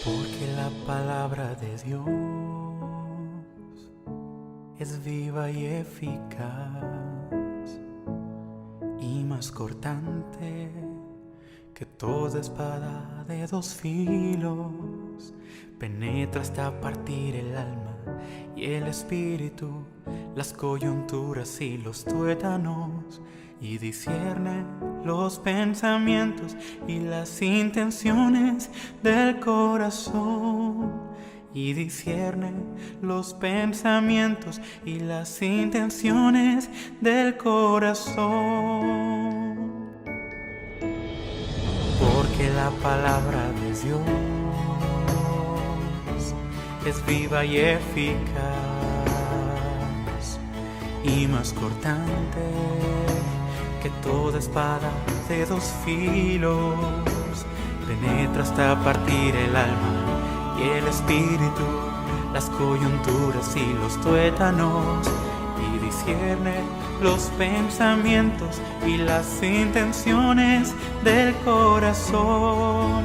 Porque la palabra de Dios es viva y eficaz y más cortante que toda espada de dos filos. Penetra hasta partir el alma y el espíritu, las coyunturas y los tuétanos, y discierne los pensamientos y las intenciones del corazón. Y discierne los pensamientos y las intenciones del corazón. Porque la palabra de Dios es viva y eficaz y más cortante que toda espada de dos filos. Penetra hasta partir el alma y el espíritu, las coyunturas y los tuétanos, y discierne los pensamientos y las intenciones del corazón.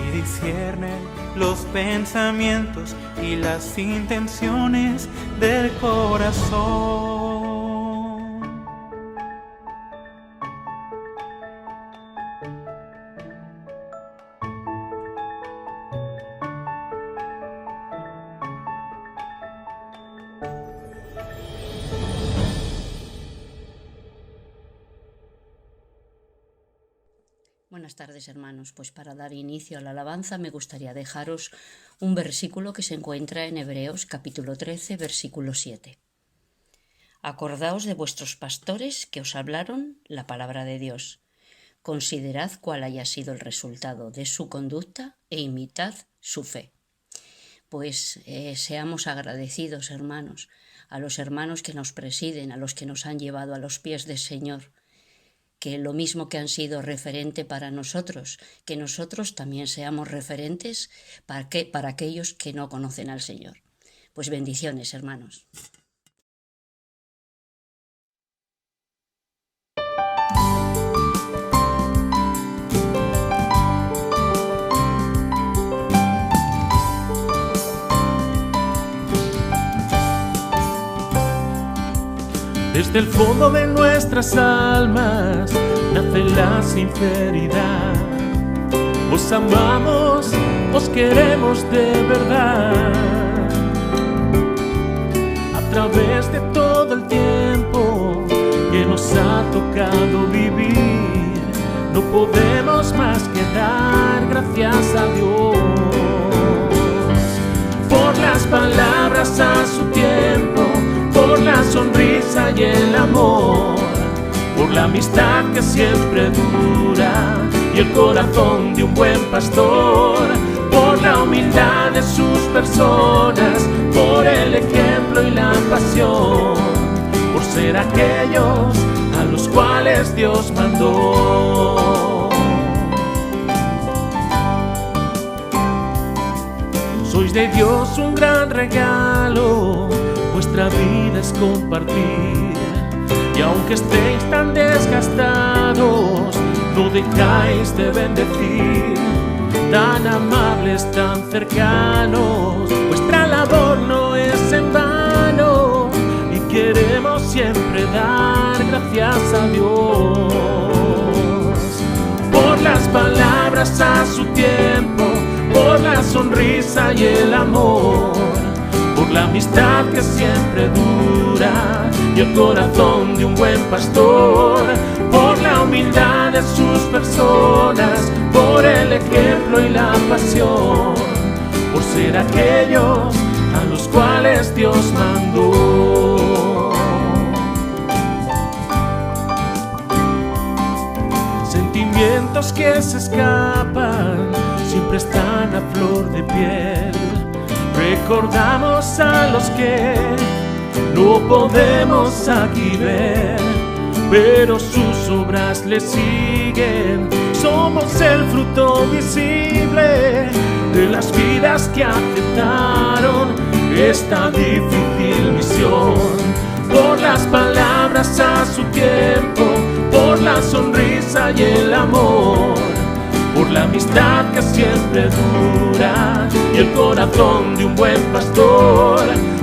Y discierne los pensamientos y las intenciones del corazón. Buenas tardes, hermanos. Pues para dar inicio a la alabanza me gustaría dejaros un versículo que se encuentra en Hebreos capítulo 13, versículo 7. Acordaos de vuestros pastores que os hablaron la palabra de Dios. Considerad cuál haya sido el resultado de su conducta e imitad su fe. Pues seamos agradecidos, hermanos, a los hermanos que nos presiden, a los que nos han llevado a los pies del Señor, que lo mismo que han sido referente para nosotros, que nosotros también seamos referentes para aquellos que no conocen al Señor. Pues bendiciones, hermanos. Desde el fondo de nuestras almas nace la sinceridad. Os amamos, os queremos de verdad. A través de todo el tiempo que nos ha tocado vivir, no podemos más que dar gracias a Dios por las palabras a su tiempo, por la sonrisa y el amor, por la amistad que siempre dura y el corazón de un buen pastor, por la humildad de sus personas, por el ejemplo y la pasión, por ser aquellos a los cuales Dios mandó. Sois de Dios un gran regalo, vuestra vida es compartir, y aunque estéis tan desgastados, no dejáis de bendecir. Tan amables, tan cercanos, vuestra labor no es en vano, y queremos siempre dar gracias a Dios por las palabras a su tiempo, por la sonrisa y el amor, por la amistad que siempre dura y el corazón de un buen pastor, por la humildad de sus personas, por el ejemplo y la pasión, por ser aquellos a los cuales Dios mandó. Sentimientos que se escapan siempre están a flor de piel. Recordamos a los que no podemos aquí ver, pero sus obras le siguen. Somos el fruto visible de las vidas que aceptaron esta difícil misión. Por las palabras a su tiempo, por la sonrisa y el amor, por la amistad que siempre dura y el corazón de un buen pastor,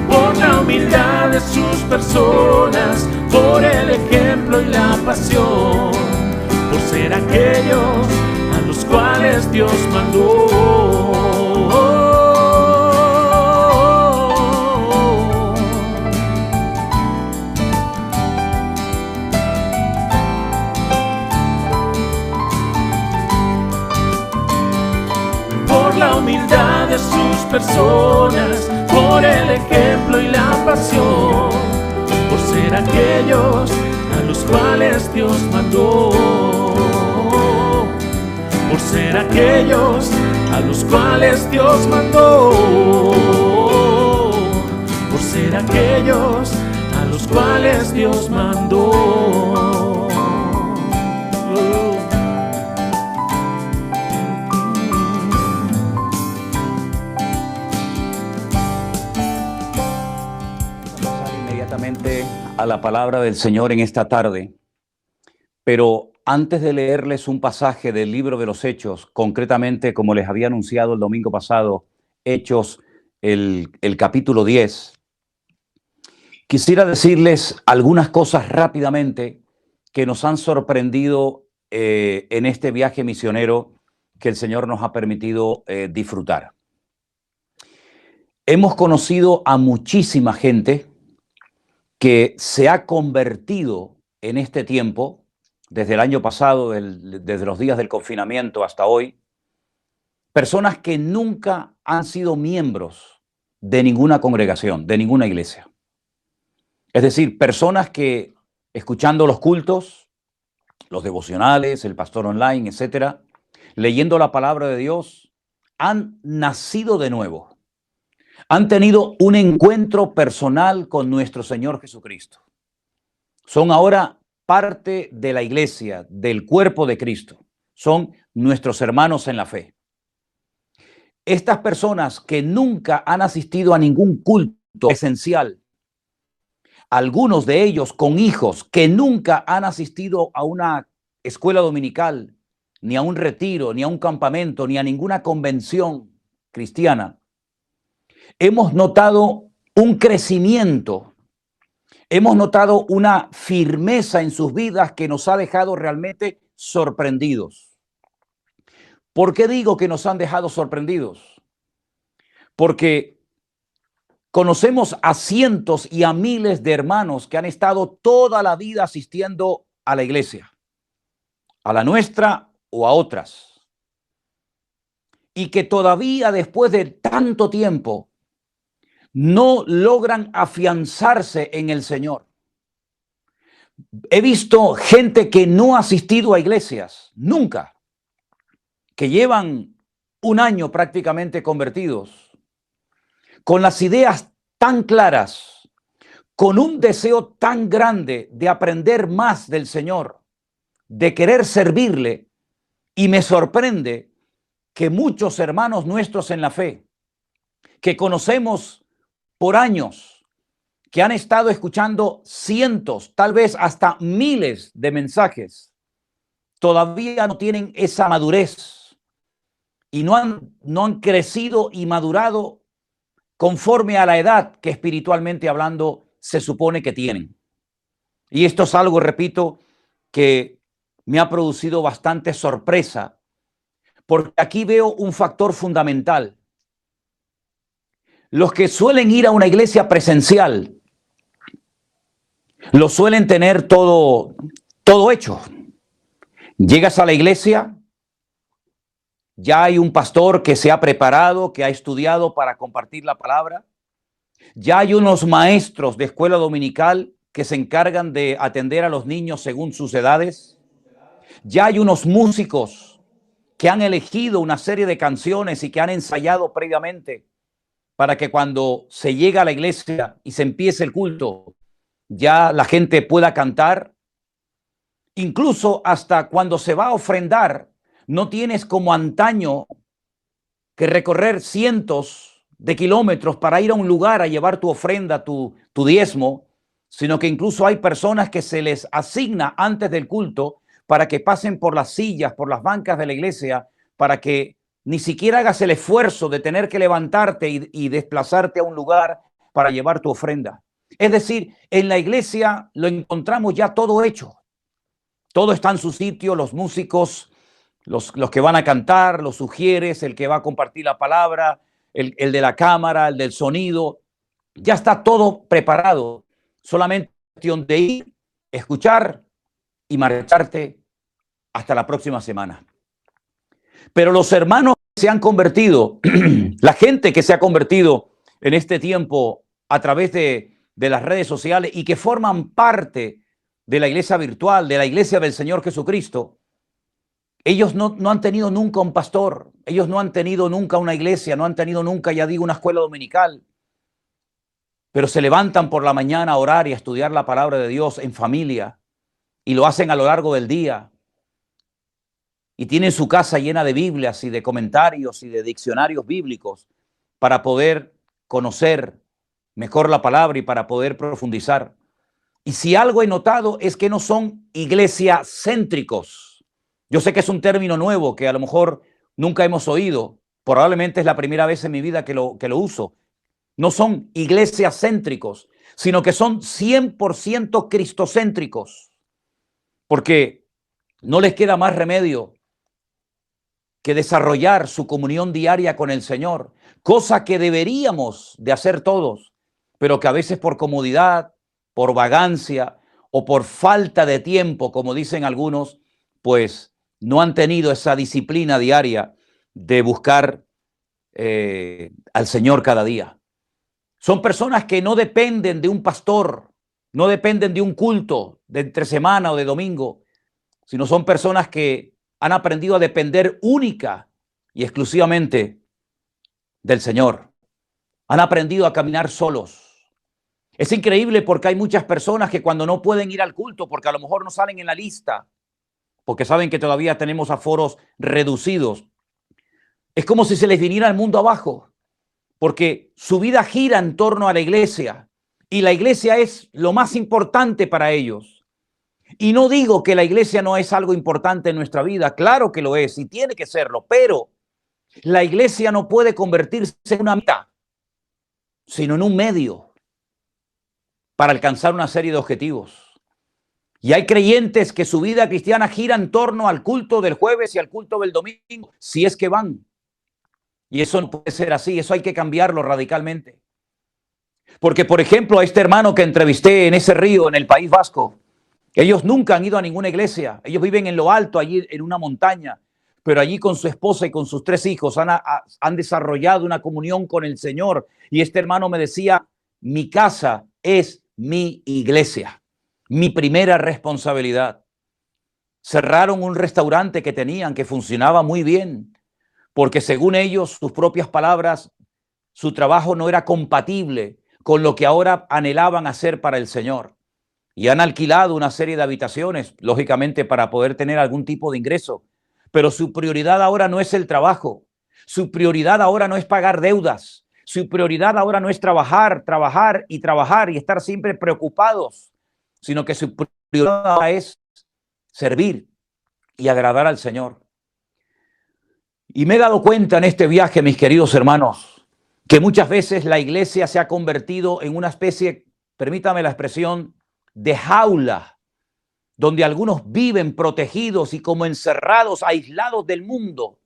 por la humildad de sus personas, por el ejemplo y la pasión, por ser aquellos a los cuales Dios mandó. Por la humildad de sus personas, por el ejemplo y la pasión, por ser aquellos a los cuales Dios mandó, por ser aquellos a los cuales Dios mandó, por ser aquellos a los cuales Dios mandó. A la palabra del Señor en esta tarde, pero antes de leerles un pasaje del libro de los Hechos, concretamente como les había anunciado el domingo pasado, Hechos el capítulo 10, quisiera decirles algunas cosas rápidamente que nos han sorprendido en este viaje misionero que el Señor nos ha permitido disfrutar. Hemos conocido a muchísima gente que se ha convertido en este tiempo, desde el año pasado, desde los días del confinamiento hasta hoy, personas que nunca han sido miembros de ninguna congregación, de ninguna iglesia. Es decir, personas que, escuchando los cultos, los devocionales, el pastor online, etcétera, leyendo la palabra de Dios, han nacido de nuevo. Han tenido un encuentro personal con nuestro Señor Jesucristo. Son ahora parte de la iglesia, del cuerpo de Cristo. Son nuestros hermanos en la fe. Estas personas que nunca han asistido a ningún culto esencial, algunos de ellos con hijos que nunca han asistido a una escuela dominical, ni a un retiro, ni a un campamento, ni a ninguna convención cristiana, hemos notado un crecimiento, hemos notado una firmeza en sus vidas que nos ha dejado realmente sorprendidos. ¿Por qué digo que nos han dejado sorprendidos? Porque conocemos a cientos y a miles de hermanos que han estado toda la vida asistiendo a la iglesia, a la nuestra o a otras, y que todavía después de tanto tiempo no logran afianzarse en el Señor. He visto gente que no ha asistido a iglesias, nunca, que llevan un año prácticamente convertidos, con las ideas tan claras, con un deseo tan grande de aprender más del Señor, de querer servirle, y me sorprende que muchos hermanos nuestros en la fe, que conocemos por años, que han estado escuchando cientos, tal vez hasta miles de mensajes, todavía no tienen esa madurez y no han crecido y madurado conforme a la edad que espiritualmente hablando se supone que tienen. Y esto es algo, repito, que me ha producido bastante sorpresa, porque aquí veo un factor fundamental. Los que suelen ir a una iglesia presencial, lo suelen tener todo hecho. Llegas a la iglesia, ya hay un pastor que se ha preparado, que ha estudiado para compartir la palabra. Ya hay unos maestros de escuela dominical que se encargan de atender a los niños según sus edades. Ya hay unos músicos que han elegido una serie de canciones y que han ensayado previamente para que cuando se llega a la iglesia y se empiece el culto, ya la gente pueda cantar. Incluso hasta cuando se va a ofrendar, no tienes como antaño que recorrer cientos de kilómetros para ir a un lugar a llevar tu ofrenda, tu diezmo, sino que incluso hay personas que se les asigna antes del culto para que pasen por las sillas, por las bancas de la iglesia, para que ni siquiera hagas el esfuerzo de tener que levantarte y desplazarte a un lugar para llevar tu ofrenda. Es decir, en la iglesia lo encontramos ya todo hecho. Todo está en su sitio, los músicos, los que van a cantar, los sugieres, el que va a compartir la palabra, el de la cámara, el del sonido. Ya está todo preparado. Solamente es cuestión de ir, escuchar y marcharte hasta la próxima semana. Pero los hermanos que se han convertido, la gente que se ha convertido en este tiempo a través de las redes sociales y que forman parte de la iglesia virtual, de la iglesia del Señor Jesucristo, ellos no han tenido nunca un pastor, ellos no han tenido nunca una iglesia, no han tenido nunca, ya digo, una escuela dominical, pero se levantan por la mañana a orar y a estudiar la palabra de Dios en familia y lo hacen a lo largo del día. Y tienen su casa llena de Biblias y de comentarios y de diccionarios bíblicos para poder conocer mejor la palabra y para poder profundizar. Y si algo he notado es que no son iglesiacéntricos. Yo sé que es un término nuevo que a lo mejor nunca hemos oído. Probablemente es la primera vez en mi vida que lo uso. No son iglesiacéntricos, sino que son 100% cristocéntricos. Porque no les queda más remedio que desarrollar su comunión diaria con el Señor, cosa que deberíamos de hacer todos, pero que a veces por comodidad, por vagancia o por falta de tiempo, como dicen algunos, pues no han tenido esa disciplina diaria de buscar al Señor cada día. Son personas que no dependen de un pastor, no dependen de un culto de entre semana o de domingo, sino son personas que han aprendido a depender única y exclusivamente del Señor. Han aprendido a caminar solos. Es increíble porque hay muchas personas que cuando no pueden ir al culto, porque a lo mejor no salen en la lista, porque saben que todavía tenemos aforos reducidos, es como si se les viniera el mundo abajo, porque su vida gira en torno a la iglesia y la iglesia es lo más importante para ellos. Y no digo que la iglesia no es algo importante en nuestra vida, claro que lo es y tiene que serlo, pero la iglesia no puede convertirse en una meta, sino en un medio para alcanzar una serie de objetivos. Y hay creyentes que su vida cristiana gira en torno al culto del jueves y al culto del domingo, si es que van. Y eso no puede ser así, eso hay que cambiarlo radicalmente. Porque, por ejemplo, a este hermano que entrevisté en ese río, en el País Vasco, ellos nunca han ido a ninguna iglesia. Ellos viven en lo alto, allí en una montaña, pero allí con su esposa y con sus 3 hijos han desarrollado una comunión con el Señor. Y este hermano me decía, mi casa es mi iglesia, mi primera responsabilidad. Cerraron un restaurante que tenían que funcionaba muy bien, porque según ellos, sus propias palabras, su trabajo no era compatible con lo que ahora anhelaban hacer para el Señor. Y han alquilado una serie de habitaciones, lógicamente para poder tener algún tipo de ingreso. Pero su prioridad ahora no es el trabajo. Su prioridad ahora no es pagar deudas. Su prioridad ahora no es trabajar y estar siempre preocupados, sino que su prioridad ahora es servir y agradar al Señor. Y me he dado cuenta en este viaje, mis queridos hermanos, que muchas veces la iglesia se ha convertido en una especie, permítame la expresión, de jaula, donde algunos viven protegidos y como encerrados, aislados del mundo,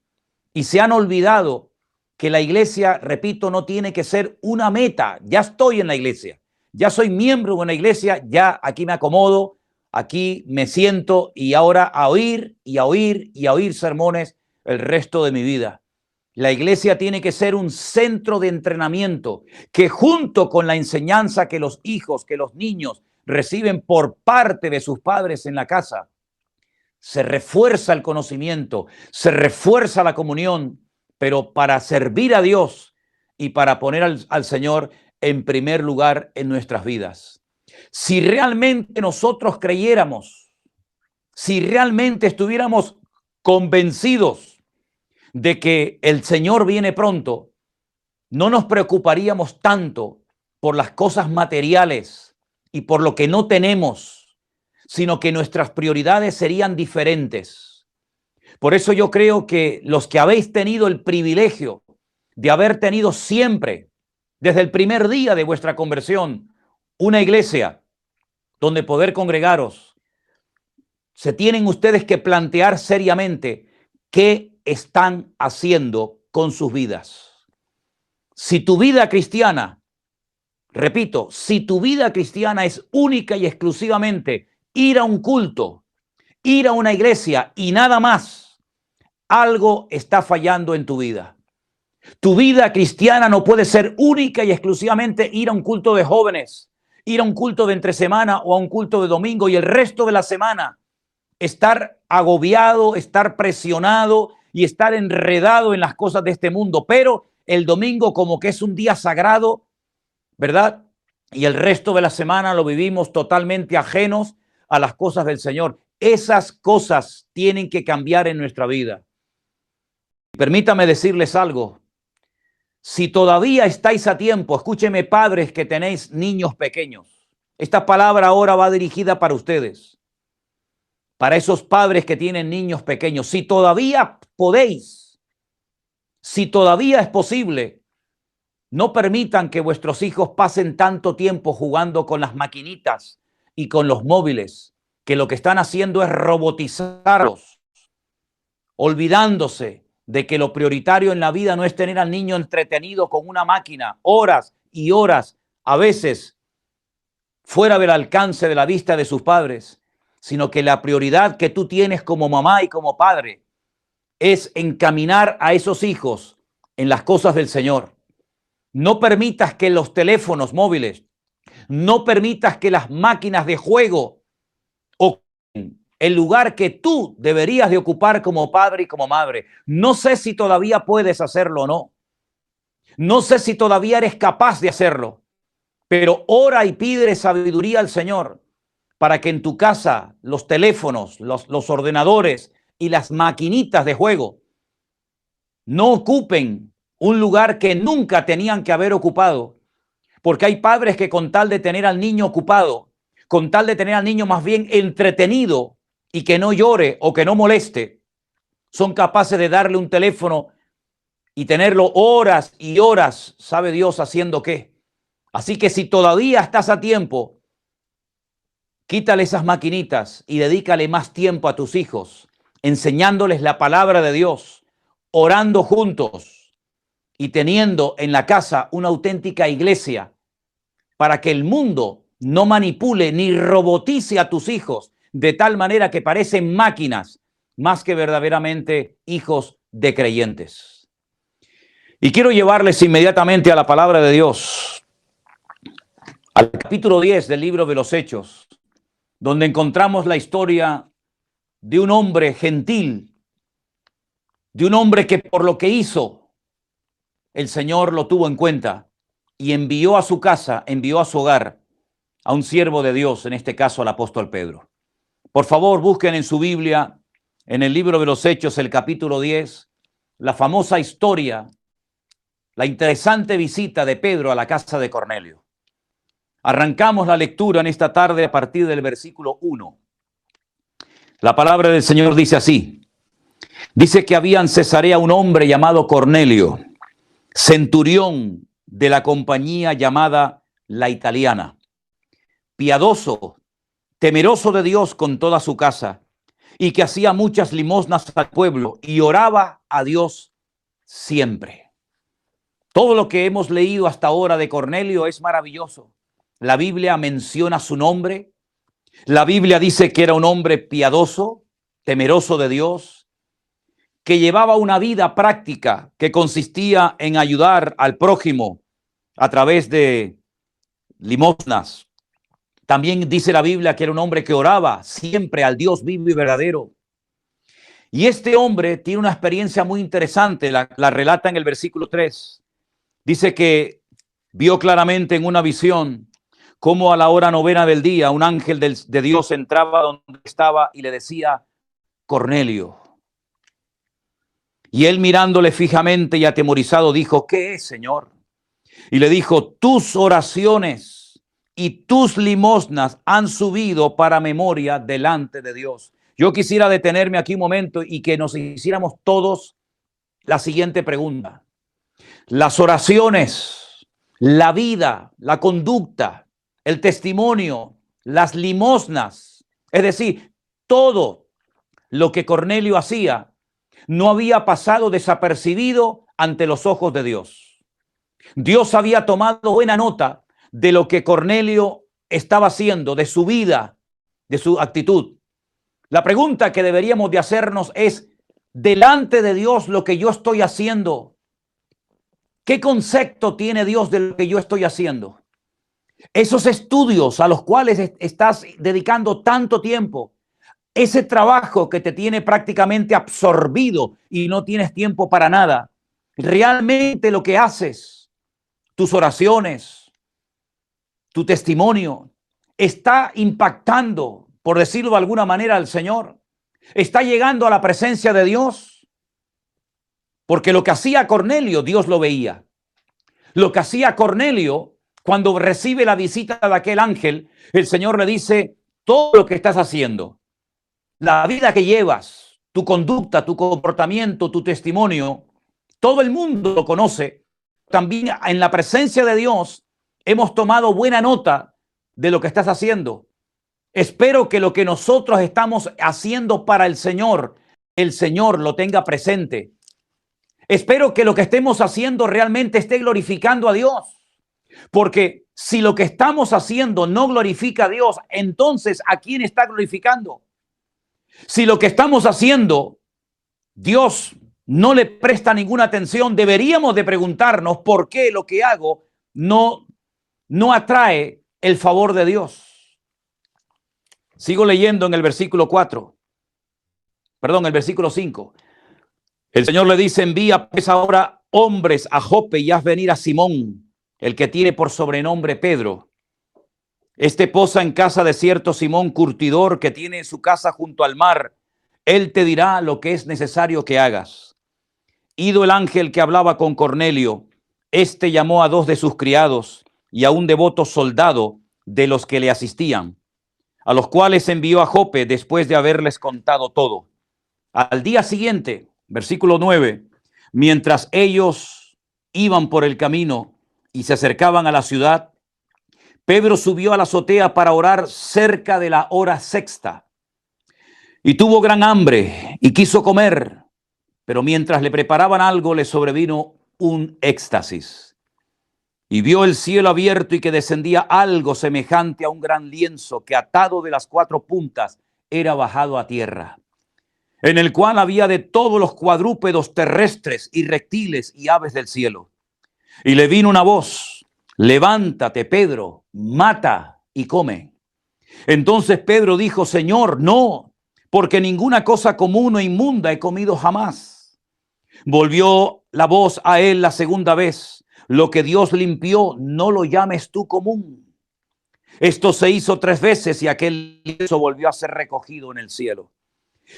y se han olvidado que la iglesia, repito, no tiene que ser una meta. Ya estoy en la iglesia, ya soy miembro de una iglesia, ya aquí me acomodo, aquí me siento y ahora a oír y a oír y a oír sermones el resto de mi vida. La iglesia tiene que ser un centro de entrenamiento que junto con la enseñanza que los hijos, que los niños reciben por parte de sus padres en la casa, se refuerza el conocimiento, se refuerza la comunión, pero para servir a Dios y para poner al Señor en primer lugar en nuestras vidas. Si realmente nosotros creyéramos, si realmente estuviéramos convencidos de que el Señor viene pronto, no nos preocuparíamos tanto por las cosas materiales y por lo que no tenemos, sino que nuestras prioridades serían diferentes. Por eso yo creo que los que habéis tenido el privilegio de haber tenido siempre, desde el primer día de vuestra conversión, una iglesia donde poder congregaros, se tienen ustedes que plantear seriamente qué están haciendo con sus vidas. Si tu vida cristiana, repito, si tu vida cristiana es única y exclusivamente ir a un culto, ir a una iglesia y nada más, algo está fallando en tu vida. Tu vida cristiana no puede ser única y exclusivamente ir a un culto de jóvenes, ir a un culto de entre semana o a un culto de domingo y el resto de la semana estar agobiado, estar presionado y estar enredado en las cosas de este mundo. Pero el domingo como que es un día sagrado, ¿verdad? Y el resto de la semana lo vivimos totalmente ajenos a las cosas del Señor. Esas cosas tienen que cambiar en nuestra vida. Permítame decirles algo. Si todavía estáis a tiempo, escúcheme padres que tenéis niños pequeños. Esta palabra ahora va dirigida para ustedes. Para esos padres que tienen niños pequeños. Si todavía podéis, si todavía es posible, no permitan que vuestros hijos pasen tanto tiempo jugando con las maquinitas y con los móviles, que lo que están haciendo es robotizarlos, olvidándose de que lo prioritario en la vida no es tener al niño entretenido con una máquina, horas y horas, a veces fuera del alcance de la vista de sus padres, sino que la prioridad que tú tienes como mamá y como padre es encaminar a esos hijos en las cosas del Señor. No permitas que los teléfonos móviles, no permitas que las máquinas de juego ocupen el lugar que tú deberías de ocupar como padre y como madre. No sé si todavía puedes hacerlo o no. No sé si todavía eres capaz de hacerlo, pero ora y pide sabiduría al Señor para que en tu casa los teléfonos, los ordenadores y las maquinitas de juego no ocupen un lugar que nunca tenían que haber ocupado, porque hay padres que con tal de tener al niño ocupado, con tal de tener al niño más bien entretenido y que no llore o que no moleste, son capaces de darle un teléfono y tenerlo horas y horas, sabe Dios haciendo qué. Así que si todavía estás a tiempo, quítale esas maquinitas y dedícale más tiempo a tus hijos, enseñándoles la palabra de Dios, orando juntos y teniendo en la casa una auténtica iglesia para que el mundo no manipule ni robotice a tus hijos de tal manera que parecen máquinas más que verdaderamente hijos de creyentes. Y quiero llevarles inmediatamente a la palabra de Dios, al capítulo 10 del libro de los Hechos, donde encontramos la historia de un hombre gentil, de un hombre que por lo que hizo, el Señor lo tuvo en cuenta y envió a su casa, envió a su hogar a un siervo de Dios, en este caso al apóstol Pedro. Por favor, busquen en su Biblia, en el libro de los Hechos, el capítulo 10, la famosa historia, la interesante visita de Pedro a la casa de Cornelio. Arrancamos la lectura en esta tarde a partir del versículo 1. La palabra del Señor dice así. Dice que había en Cesarea un hombre llamado Cornelio, centurión de la compañía llamada La Italiana, piadoso, temeroso de Dios con toda su casa, y que hacía muchas limosnas al pueblo y oraba a Dios siempre. Todo lo que hemos leído hasta ahora de Cornelio es maravilloso. La Biblia menciona su nombre. La Biblia dice que era un hombre piadoso, temeroso de Dios, que llevaba una vida práctica que consistía en ayudar al prójimo a través de limosnas. También dice la Biblia que era un hombre que oraba siempre al Dios vivo y verdadero. Y este hombre tiene una experiencia muy interesante, la relata en el versículo 3. Dice que vio claramente en una visión cómo a la hora 9 del día un ángel de Dios entraba donde estaba y le decía, Cornelio. Y él mirándole fijamente y atemorizado dijo, ¿qué es, Señor? Y le dijo, tus oraciones y tus limosnas han subido para memoria delante de Dios. Yo quisiera detenerme aquí un momento y que nos hiciéramos todos la siguiente pregunta. Las oraciones, la vida, la conducta, el testimonio, las limosnas, es decir, todo lo que Cornelio hacía no había pasado desapercibido ante los ojos de Dios. Dios había tomado buena nota de lo que Cornelio estaba haciendo, de su vida, de su actitud. La pregunta que deberíamos de hacernos es, delante de Dios, lo que yo estoy haciendo, ¿qué concepto tiene Dios de lo que yo estoy haciendo? Esos estudios a los cuales estás dedicando tanto tiempo, ese trabajo que te tiene prácticamente absorbido y no tienes tiempo para nada, realmente lo que haces, tus oraciones, tu testimonio, está impactando, por decirlo de alguna manera, al Señor. Está llegando a la presencia de Dios. Porque lo que hacía Cornelio, Dios lo veía. Lo que hacía Cornelio, cuando recibe la visita de aquel ángel, el Señor le dice, todo lo que estás haciendo, la vida que llevas, tu conducta, tu comportamiento, tu testimonio, todo el mundo lo conoce. También en la presencia de Dios hemos tomado buena nota de lo que estás haciendo. Espero que lo que nosotros estamos haciendo para el Señor lo tenga presente. Espero que lo que estemos haciendo realmente esté glorificando a Dios. Porque si lo que estamos haciendo no glorifica a Dios, entonces ¿a quién está glorificando? Si lo que estamos haciendo, Dios no le presta ninguna atención, deberíamos de preguntarnos por qué lo que hago no atrae el favor de Dios. Sigo leyendo en el versículo 5. El Señor le dice, envía pues ahora hombres a Jope y haz venir a Simón, el que tiene por sobrenombre Pedro. Este posa en casa de cierto Simón curtidor que tiene su casa junto al mar. Él te dirá lo que es necesario que hagas. Ido el ángel que hablaba con Cornelio, este llamó a 2 de sus criados y a un devoto soldado de los que le asistían, a los cuales envió a Jope después de haberles contado todo. Al día siguiente, versículo 9, mientras ellos iban por el camino y se acercaban a la ciudad, Pedro subió a la azotea para orar cerca de la hora sexta y tuvo gran hambre y quiso comer, pero mientras le preparaban algo le sobrevino un éxtasis y vio el cielo abierto y que descendía algo semejante a un gran lienzo que atado de las 4 puntas era bajado a tierra, en el cual había de todos los cuadrúpedos terrestres y reptiles y aves del cielo. Y le vino una voz, levántate, Pedro, mata y come. Entonces Pedro dijo, Señor, no, porque ninguna cosa común o inmunda he comido jamás. Volvió la voz a él la segunda vez, lo que Dios limpió, no lo llames tú común. Esto se hizo 3 veces y aquel lienzo volvió a ser recogido en el cielo.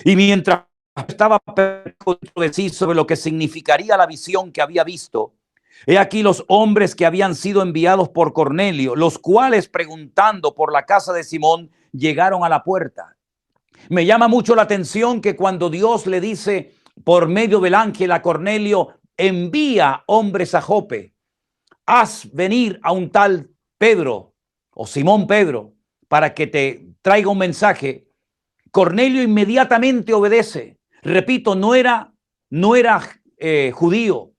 Y mientras estaba dentro de sí sobre lo que significaría la visión que había visto, he aquí los hombres que habían sido enviados por Cornelio, los cuales preguntando por la casa de Simón, llegaron a la puerta. Me llama mucho la atención que cuando Dios le dice por medio del ángel a Cornelio, envía hombres a Jope, haz venir a un tal Pedro o Simón Pedro para que te traiga un mensaje. Cornelio inmediatamente obedece. Repito, no era judío,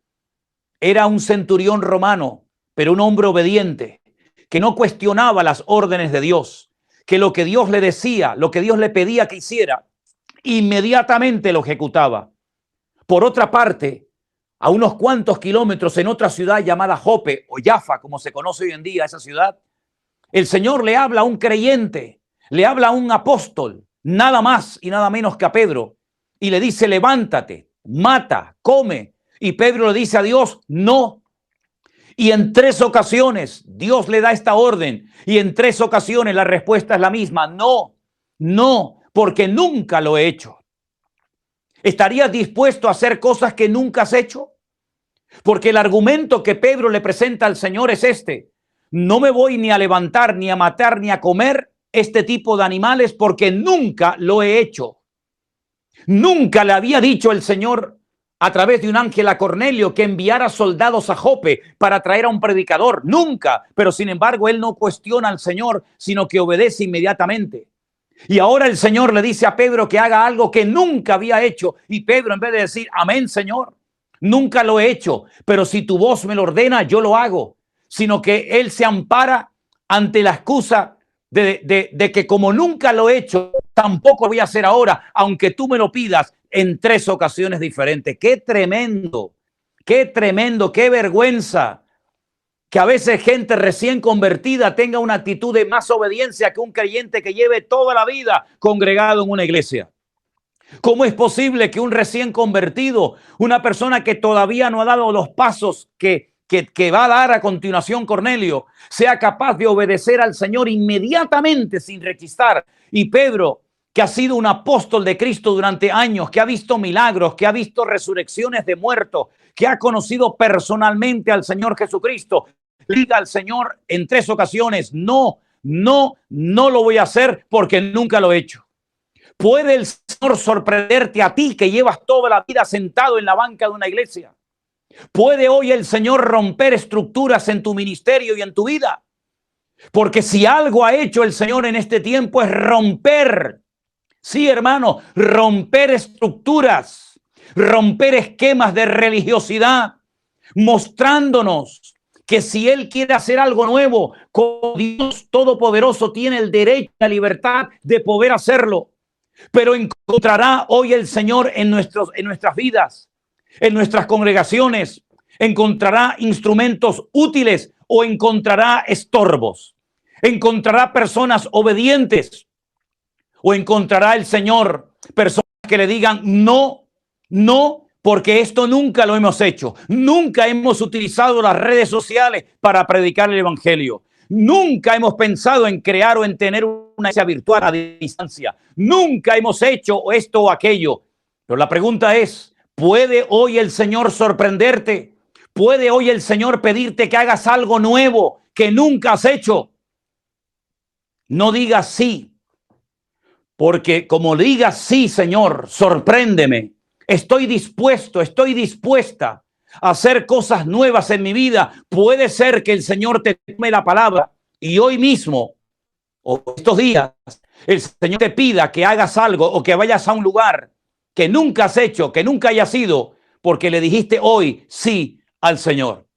era un centurión romano, pero un hombre obediente, que no cuestionaba las órdenes de Dios, que lo que Dios le decía, lo que Dios le pedía que hiciera, inmediatamente lo ejecutaba. Por otra parte, a unos cuantos kilómetros en otra ciudad llamada Jope o Jaffa, como se conoce hoy en día esa ciudad, el Señor le habla a un creyente, le habla a un apóstol, nada más y nada menos que a Pedro, y le dice, levántate, mata, come. Y Pedro le dice a Dios, no. Y en 3 ocasiones Dios le da esta orden, y en 3 ocasiones la respuesta es la misma, no, no, porque nunca lo he hecho. ¿Estarías dispuesto a hacer cosas que nunca has hecho? Porque el argumento que Pedro le presenta al Señor es este: no me voy ni a levantar, ni a matar, ni a comer este tipo de animales porque nunca lo he hecho. Nunca le había dicho el Señor a través de un ángel a Cornelio que enviara soldados a Jope para traer a un predicador. Nunca. Pero sin embargo, él no cuestiona al Señor, sino que obedece inmediatamente. Y ahora el Señor le dice a Pedro que haga algo que nunca había hecho. Y Pedro, en vez de decir, amén, Señor, nunca lo he hecho, pero si tu voz me lo ordena, yo lo hago. Sino que él se ampara ante la excusa de que como nunca lo he hecho, tampoco voy a hacer ahora, aunque tú me lo pidas en 3 ocasiones diferentes. ¡Qué tremendo! ¡Qué tremendo! ¡Qué vergüenza! Que a veces gente recién convertida tenga una actitud de más obediencia que un creyente que lleve toda la vida congregado en una iglesia. ¿Cómo es posible que un recién convertido, una persona que todavía no ha dado los pasos que va a dar a continuación Cornelio, sea capaz de obedecer al Señor inmediatamente sin rechistar? Y Pedro, que ha sido un apóstol de Cristo durante años, que ha visto milagros, que ha visto resurrecciones de muertos, que ha conocido personalmente al Señor Jesucristo, diga al Señor en 3 ocasiones, no lo voy a hacer porque nunca lo he hecho. ¿Puede el Señor sorprenderte a ti que llevas toda la vida sentado en la banca de una iglesia? ¿Puede hoy el Señor romper estructuras en tu ministerio y en tu vida? Porque si algo ha hecho el Señor en este tiempo es romper, sí, hermano, romper estructuras, romper esquemas de religiosidad, mostrándonos que si Él quiere hacer algo nuevo, como Dios Todopoderoso tiene el derecho y la libertad de poder hacerlo. Pero encontrará hoy el Señor en nuestras vidas, en nuestras congregaciones, encontrará instrumentos útiles o encontrará estorbos, encontrará personas obedientes o encontrará el Señor personas que le digan no, porque esto nunca lo hemos hecho. Nunca hemos utilizado las redes sociales para predicar el evangelio. Nunca hemos pensado en crear o en tener una iglesia virtual a distancia. Nunca hemos hecho esto o aquello. Pero la pregunta es, ¿puede hoy el Señor sorprenderte? ¿Puede hoy el Señor pedirte que hagas algo nuevo que nunca has hecho? No digas sí, porque como digas sí, Señor, sorpréndeme. Estoy dispuesta a hacer cosas nuevas en mi vida. Puede ser que el Señor te tome la palabra y hoy mismo o estos días el Señor te pida que hagas algo o que vayas a un lugar que nunca has hecho, que nunca hayas ido, porque le dijiste hoy sí al Señor.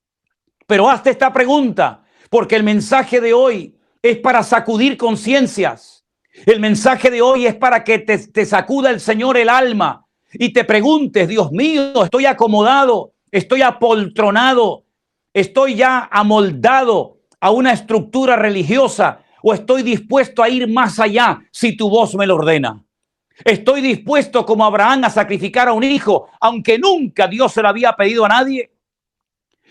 Pero hazte esta pregunta, porque el mensaje de hoy es para sacudir conciencias. El mensaje de hoy es para que te sacuda el Señor el alma y te preguntes, Dios mío, estoy acomodado, estoy apoltronado, estoy ya amoldado a una estructura religiosa o estoy dispuesto a ir más allá si tu voz me lo ordena. Estoy dispuesto como Abraham a sacrificar a un hijo, aunque nunca Dios se lo había pedido a nadie.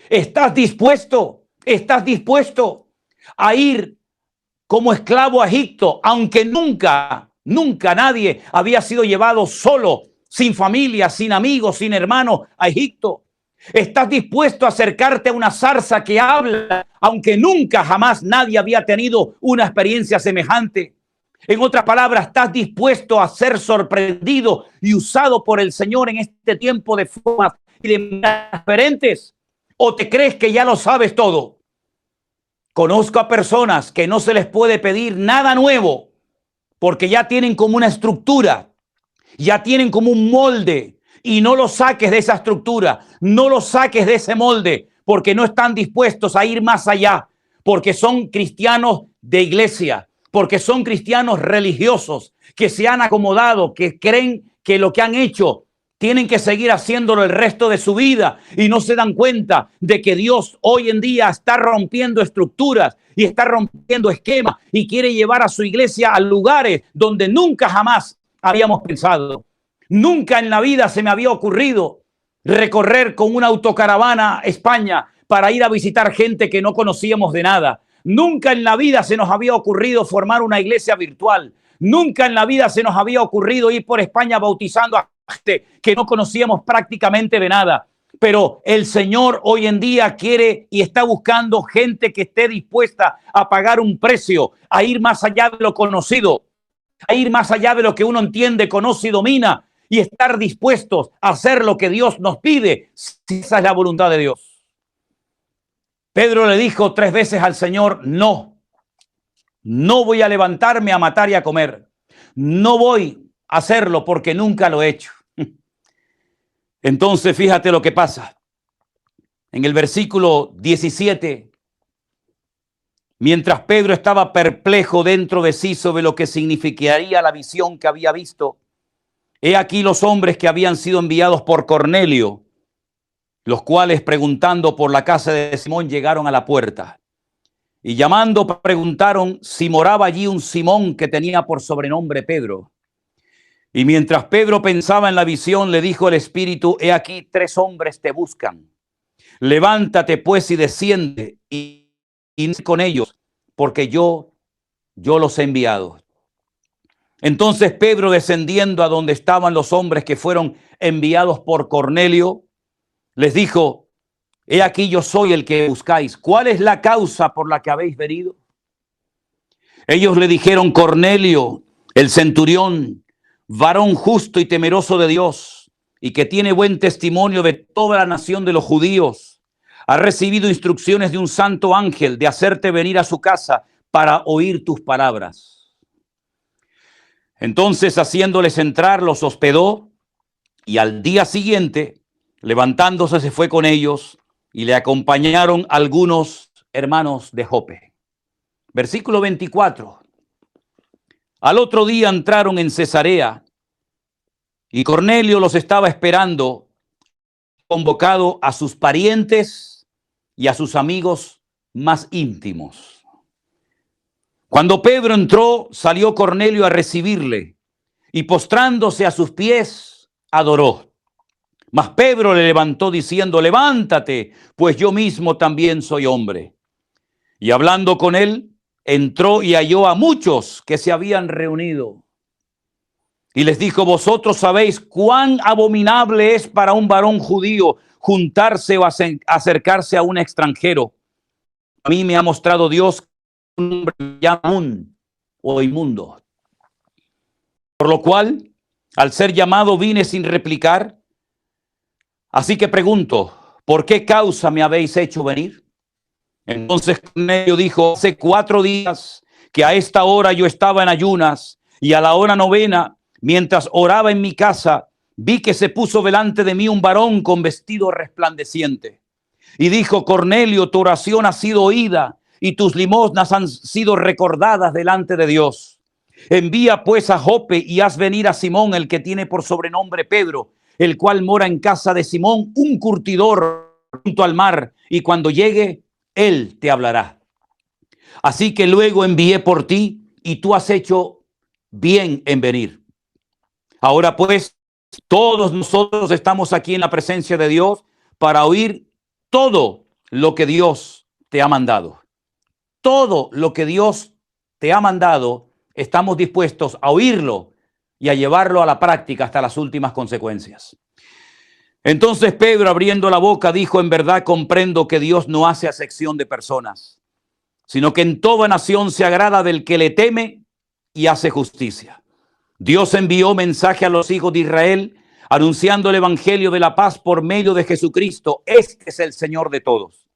¿Estás dispuesto a ir como esclavo a Egipto, aunque nunca nadie había sido llevado solo, sin familia, sin amigos, sin hermanos a Egipto? ¿Estás dispuesto a acercarte a una zarza que habla, aunque nunca jamás nadie había tenido una experiencia semejante? En otras palabras, ¿estás dispuesto a ser sorprendido y usado por el Señor en este tiempo de formas y de maneras diferentes? ¿O te crees que ya lo sabes todo? Conozco a personas que no se les puede pedir nada nuevo porque ya tienen como una estructura, ya tienen como un molde, y no lo saques de esa estructura, no lo saques de ese molde, porque no están dispuestos a ir más allá, porque son cristianos de iglesia, porque son cristianos religiosos, que se han acomodado, que creen que lo que han hecho tienen que seguir haciéndolo el resto de su vida y no se dan cuenta de que Dios hoy en día está rompiendo estructuras y está rompiendo esquemas y quiere llevar a su iglesia a lugares donde nunca jamás habíamos pensado. Nunca en la vida se me había ocurrido recorrer con una autocaravana España para ir a visitar gente que no conocíamos de nada. Nunca en la vida se nos había ocurrido formar una iglesia virtual. Nunca en la vida se nos había ocurrido ir por España bautizando a gente que no conocíamos prácticamente de nada. Pero el Señor hoy en día quiere y está buscando gente que esté dispuesta a pagar un precio, a ir más allá de lo conocido, a ir más allá de lo que uno entiende, conoce y domina, y estar dispuestos a hacer lo que Dios nos pide, si esa es la voluntad de Dios. Pedro le dijo 3 veces al Señor, no voy a levantarme a matar y a comer. No voy a hacerlo porque nunca lo he hecho. Entonces, fíjate lo que pasa. En el versículo 17, mientras Pedro estaba perplejo dentro de sí sobre lo que significaría la visión que había visto, he aquí los hombres que habían sido enviados por Cornelio, los cuales preguntando por la casa de Simón llegaron a la puerta. Y llamando preguntaron si moraba allí un Simón que tenía por sobrenombre Pedro. Y mientras Pedro pensaba en la visión, le dijo el Espíritu, he aquí 3 hombres te buscan. Levántate pues y desciende y con ellos, porque yo los he enviado. Entonces Pedro, descendiendo a donde estaban los hombres que fueron enviados por Cornelio, les dijo, he aquí yo soy el que buscáis. ¿Cuál es la causa por la que habéis venido? Ellos le dijeron, Cornelio, el centurión, varón justo y temeroso de Dios, y que tiene buen testimonio de toda la nación de los judíos, ha recibido instrucciones de un santo ángel de hacerte venir a su casa para oír tus palabras. Entonces, haciéndoles entrar, los hospedó, y al día siguiente, levantándose, se fue con ellos y le acompañaron algunos hermanos de Jope. Versículo 24. Al otro día entraron en Cesarea y Cornelio los estaba esperando, convocado a sus parientes y a sus amigos más íntimos. Cuando Pedro entró, salió Cornelio a recibirle y postrándose a sus pies, adoró. Mas Pedro le levantó diciendo, levántate, pues yo mismo también soy hombre. Y hablando con él, entró y halló a muchos que se habían reunido. Y les dijo, vosotros sabéis cuán abominable es para un varón judío juntarse o acercarse a un extranjero. A mí me ha mostrado Dios un hombre ya o inmundo. Por lo cual, al ser llamado, vine sin replicar. Así que pregunto, ¿por qué causa me habéis hecho venir? Entonces Cornelio dijo, hace 4 días que a esta hora yo estaba en ayunas y a la hora 9, mientras oraba en mi casa, vi que se puso delante de mí un varón con vestido resplandeciente. Y dijo, Cornelio, tu oración ha sido oída y tus limosnas han sido recordadas delante de Dios. Envía pues a Jope y haz venir a Simón, el que tiene por sobrenombre Pedro, el cual mora en casa de Simón, un curtidor junto al mar, y cuando llegue, él te hablará. Así que luego envié por ti, y tú has hecho bien en venir. Ahora pues, todos nosotros estamos aquí en la presencia de Dios para oír todo lo que Dios te ha mandado. Todo lo que Dios te ha mandado, estamos dispuestos a oírlo y a llevarlo a la práctica hasta las últimas consecuencias. Entonces Pedro, abriendo la boca, dijo, en verdad comprendo que Dios no hace acepción de personas, sino que en toda nación se agrada del que le teme y hace justicia. Dios envió mensaje a los hijos de Israel, anunciando el evangelio de la paz por medio de Jesucristo. Este es el Señor de todos.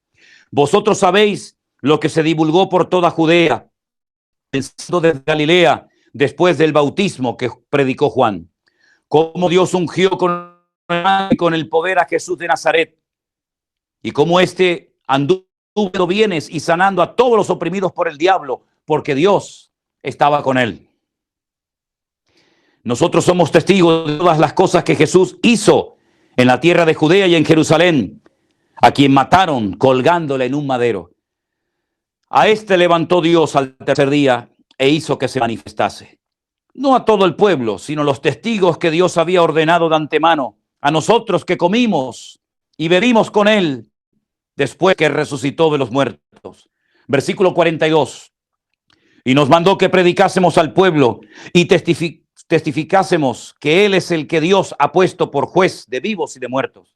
Vosotros sabéis lo que se divulgó por toda Judea, empezando desde Galilea, después del bautismo que predicó Juan, cómo Dios ungió con el poder a Jesús de Nazaret, y cómo éste anduvo bienes y sanando a todos los oprimidos por el diablo, porque Dios estaba con él. Nosotros somos testigos de todas las cosas que Jesús hizo en la tierra de Judea y en Jerusalén, a quien mataron colgándole en un madero. A este levantó Dios al tercer día e hizo que se manifestase, no a todo el pueblo, sino los testigos que Dios había ordenado de antemano, a nosotros que comimos y bebimos con él después que resucitó de los muertos. Versículo 42. Y nos mandó que predicásemos al pueblo y testificásemos que él es el que Dios ha puesto por juez de vivos y de muertos.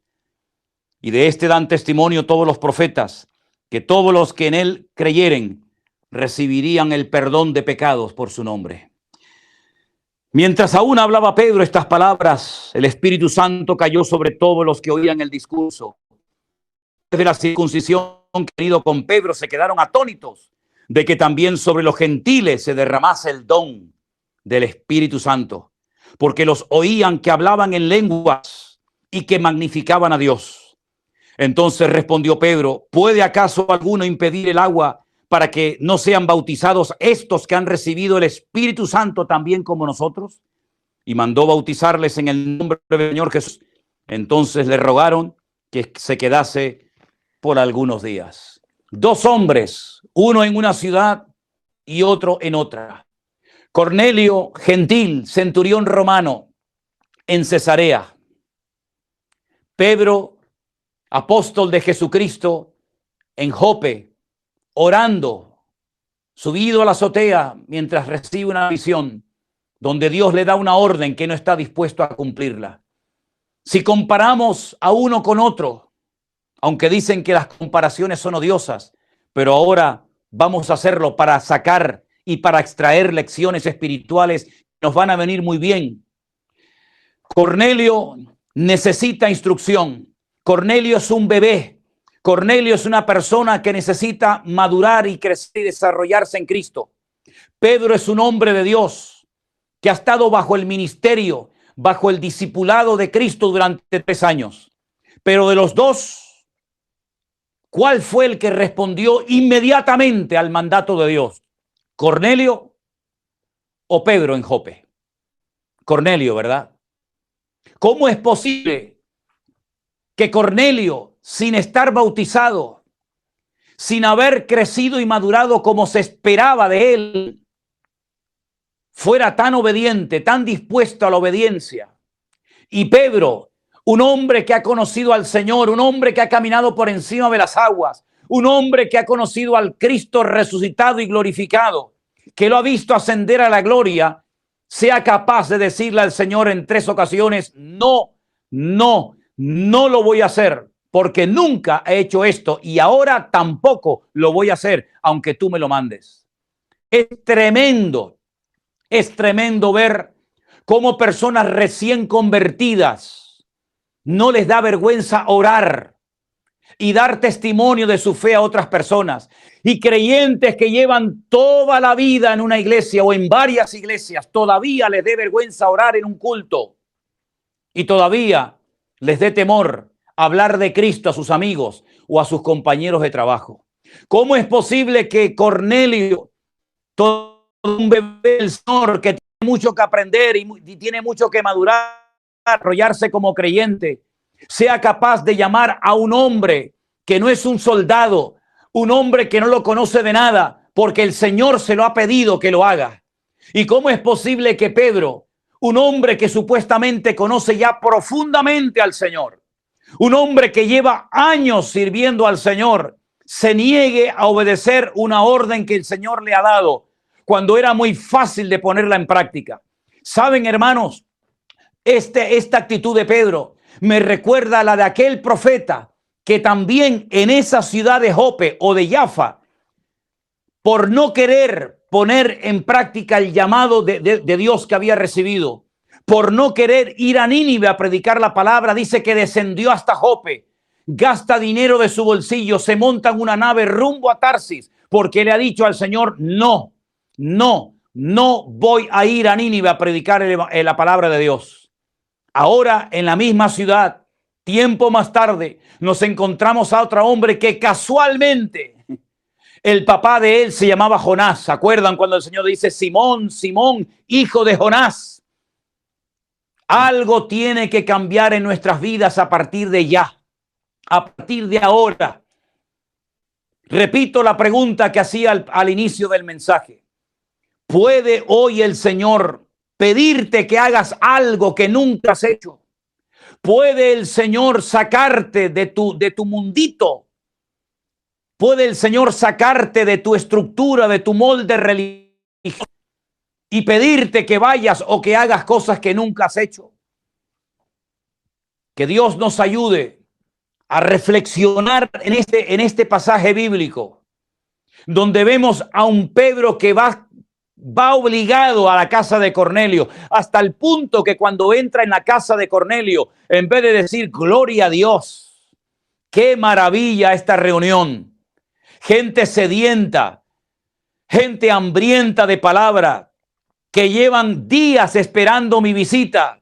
Y de este dan testimonio todos los profetas, que todos los que en él creyeren recibirían el perdón de pecados por su nombre. Mientras aún hablaba Pedro estas palabras, el Espíritu Santo cayó sobre todos los que oían el discurso. Desde la circuncisión que han ido con Pedro se quedaron atónitos de que también sobre los gentiles se derramase el don del Espíritu Santo, porque los oían que hablaban en lenguas y que magnificaban a Dios. Entonces respondió Pedro: ¿puede acaso alguno impedir el agua para que no sean bautizados estos que han recibido el Espíritu Santo también como nosotros? Y mandó bautizarles en el nombre del Señor Jesús. Entonces le rogaron que se quedase por algunos días. Dos hombres, uno en una ciudad y otro en otra. Cornelio, gentil, centurión romano, en Cesarea. Pedro, apóstol de Jesucristo, en Jope, orando, subido a la azotea mientras recibe una visión donde Dios le da una orden que no está dispuesto a cumplirla. Si comparamos a uno con otro, aunque dicen que las comparaciones son odiosas, pero ahora vamos a hacerlo para sacar y para extraer lecciones espirituales que nos van a venir muy bien. Cornelio necesita instrucción. Cornelio es un bebé. Cornelio es una persona que necesita madurar y crecer y desarrollarse en Cristo. Pedro es un hombre de Dios que ha estado bajo el ministerio, bajo el discipulado de Cristo durante 3 años. Pero de los dos, ¿cuál fue el que respondió inmediatamente al mandato de Dios? ¿Cornelio o Pedro en Jope? Cornelio, ¿verdad? ¿Cómo es posible que Cornelio, sin estar bautizado, sin haber crecido y madurado como se esperaba de él, fuera tan obediente, tan dispuesto a la obediencia? Y Pedro, un hombre que ha conocido al Señor, un hombre que ha caminado por encima de las aguas, un hombre que ha conocido al Cristo resucitado y glorificado, que lo ha visto ascender a la gloria, sea capaz de decirle al Señor en 3 ocasiones: no lo voy a hacer, porque nunca he hecho esto y ahora tampoco lo voy a hacer, aunque tú me lo mandes. Es tremendo ver cómo personas recién convertidas no les da vergüenza orar y dar testimonio de su fe a otras personas. Y creyentes que llevan toda la vida en una iglesia o en varias iglesias, todavía les dé vergüenza orar en un culto. Y todavía les dé temor hablar de Cristo a sus amigos o a sus compañeros de trabajo. ¿Cómo es posible que Cornelio, todo un bebé del Señor que tiene mucho que aprender y tiene mucho que madurar, desarrollarse como creyente, sea capaz de llamar a un hombre que no es un soldado, un hombre que no lo conoce de nada, porque el Señor se lo ha pedido que lo haga? ¿Y cómo es posible que Pedro, un hombre que supuestamente conoce ya profundamente al Señor, un hombre que lleva años sirviendo al Señor, se niegue a obedecer una orden que el Señor le ha dado cuando era muy fácil de ponerla en práctica? Saben, hermanos, esta actitud de Pedro me recuerda a la de aquel profeta que también en esa ciudad de Jope o de Jaffa, por no querer poner en práctica el llamado de Dios que había recibido, por no querer ir a Nínive a predicar la palabra, dice que descendió hasta Jope, gasta dinero de su bolsillo, se monta en una nave rumbo a Tarsis, porque le ha dicho al Señor: no voy a ir a Nínive a predicar la palabra de Dios. Ahora, en la misma ciudad, tiempo más tarde, nos encontramos a otro hombre que casualmente el papá de él se llamaba Jonás. ¿Se acuerdan cuando el Señor dice: Simón, Simón, hijo de Jonás? Algo tiene que cambiar en nuestras vidas a partir de ya, a partir de ahora. Repito la pregunta que hacía al inicio del mensaje. ¿Puede hoy el Señor pedirte que hagas algo que nunca has hecho? ¿Puede el Señor sacarte de tu mundito? ¿Puede el Señor sacarte de tu estructura, de tu molde religioso y pedirte que vayas o que hagas cosas que nunca has hecho? Que Dios nos ayude a reflexionar en este pasaje bíblico, donde vemos a un Pedro que va va obligado a la casa de Cornelio, hasta el punto que cuando entra en la casa de Cornelio, en vez de decir gloria a Dios, qué maravilla esta reunión, gente sedienta, gente hambrienta de palabra, que llevan días esperando mi visita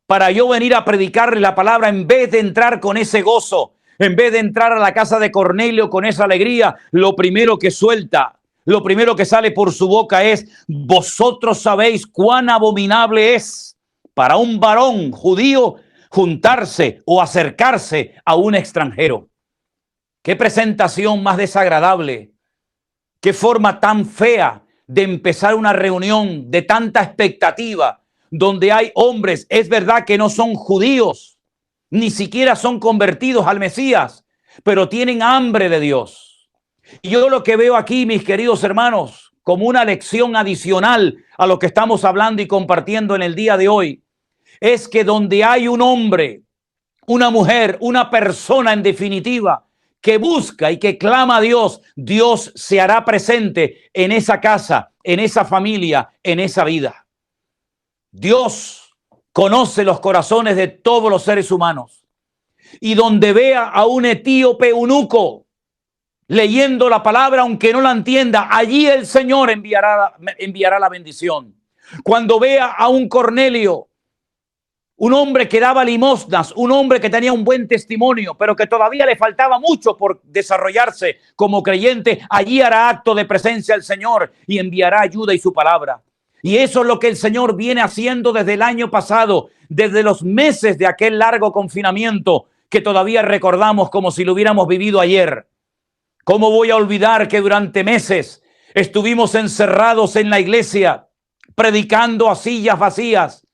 para yo venir a predicarle la palabra, en vez de entrar con ese gozo, en vez de entrar a la casa de Cornelio con esa alegría, lo primero que suelta, lo primero que sale por su boca es: vosotros sabéis cuán abominable es para un varón judío juntarse o acercarse a un extranjero. Qué presentación más desagradable, qué forma tan fea de empezar una reunión de tanta expectativa, donde hay hombres, es verdad que no son judíos, ni siquiera son convertidos al Mesías, pero tienen hambre de Dios. Y yo lo que veo aquí, mis queridos hermanos, como una lección adicional a lo que estamos hablando y compartiendo en el día de hoy, es que donde hay un hombre, una mujer, una persona en definitiva, que busca y que clama a Dios, Dios se hará presente en esa casa, en esa familia, en esa vida. Dios conoce los corazones de todos los seres humanos. Y donde vea a un etíope eunuco leyendo la palabra, aunque no la entienda, allí el Señor enviará la bendición. Cuando vea a un Cornelio, un hombre que daba limosnas, un hombre que tenía un buen testimonio, pero que todavía le faltaba mucho por desarrollarse como creyente, allí hará acto de presencia el Señor y enviará ayuda y su palabra. Y eso es lo que el Señor viene haciendo desde el año pasado, desde los meses de aquel largo confinamiento que todavía recordamos como si lo hubiéramos vivido ayer. ¿Cómo voy a olvidar que durante meses estuvimos encerrados en la iglesia, predicando a sillas vacías,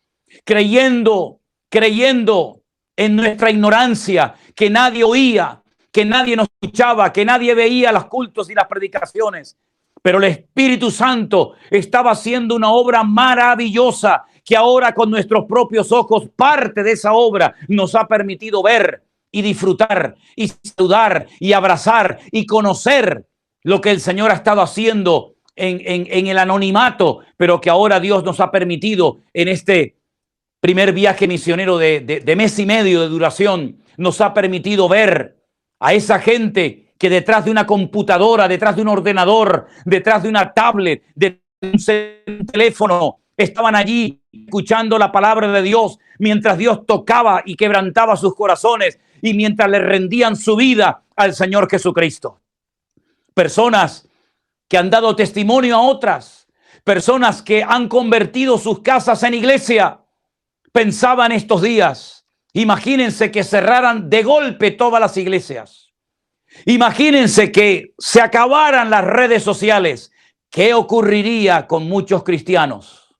creyendo en nuestra ignorancia, que nadie oía, que nadie nos escuchaba, que nadie veía los cultos y las predicaciones? Pero el Espíritu Santo estaba haciendo una obra maravillosa que ahora con nuestros propios ojos, parte de esa obra nos ha permitido ver y disfrutar y saludar y abrazar y conocer lo que el Señor ha estado haciendo en el anonimato, pero que ahora Dios nos ha permitido en este primer viaje misionero de mes y medio de duración, nos ha permitido ver a esa gente que detrás de una computadora, detrás de un ordenador, detrás de una tablet, de un teléfono, estaban allí escuchando la palabra de Dios, mientras Dios tocaba y quebrantaba sus corazones y mientras le rendían su vida al Señor Jesucristo. Personas que han dado testimonio a otras, personas que han convertido sus casas en iglesia. Pensaba en estos días, imagínense que cerraran de golpe todas las iglesias. Imagínense que se acabaran las redes sociales. ¿Qué ocurriría con muchos cristianos?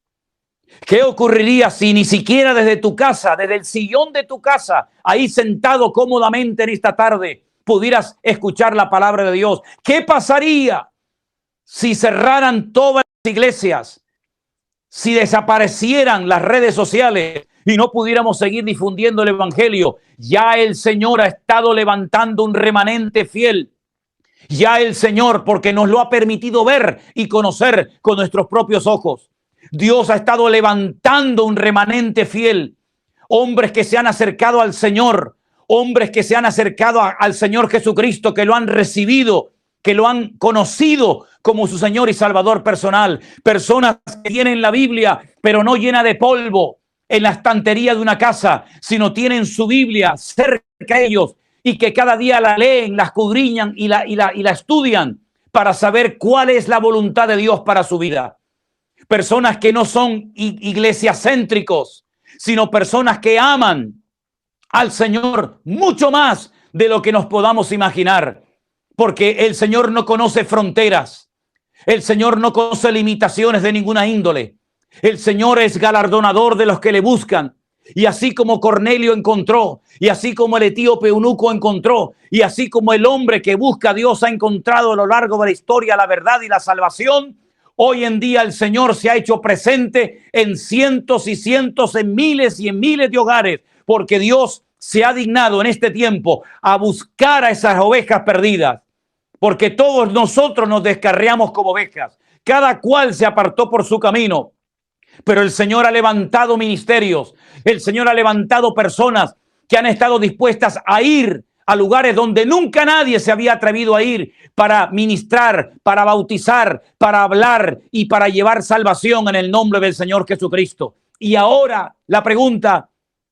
¿Qué ocurriría si ni siquiera desde tu casa, desde el sillón de tu casa, ahí sentado cómodamente en esta tarde, pudieras escuchar la palabra de Dios? ¿Qué pasaría si cerraran todas las iglesias? Si desaparecieran las redes sociales y no pudiéramos seguir difundiendo el evangelio. Ya el Señor ha estado levantando un remanente fiel. Ya el Señor, porque nos lo ha permitido ver y conocer con nuestros propios ojos. Dios ha estado levantando un remanente fiel. Hombres que se han acercado al Señor, hombres que se han acercado al Señor Jesucristo, que lo han recibido, que lo han conocido como su Señor y Salvador personal. Personas que tienen la Biblia, pero no llena de polvo en la estantería de una casa, sino tienen su Biblia cerca de ellos y que cada día la leen, la escudriñan y la estudian para saber cuál es la voluntad de Dios para su vida. Personas que no son iglesiacéntricos, sino personas que aman al Señor mucho más de lo que nos podamos imaginar. Porque el Señor no conoce fronteras. El Señor no conoce limitaciones de ninguna índole. El Señor es galardonador de los que le buscan. Y así como Cornelio encontró, y así como el etíope eunuco encontró, y así como el hombre que busca a Dios ha encontrado a lo largo de la historia la verdad y la salvación, hoy en día el Señor se ha hecho presente en cientos y cientos, en miles y en miles de hogares, porque Dios se ha dignado en este tiempo a buscar a esas ovejas perdidas, porque todos nosotros nos descarriamos como ovejas. cada cual se apartó por su camino. Pero el Señor ha levantado ministerios, el Señor ha levantado personas que han estado dispuestas a ir a lugares donde nunca nadie se había atrevido a ir para ministrar, para bautizar, para hablar y para llevar salvación en el nombre del Señor Jesucristo. Y ahora la pregunta,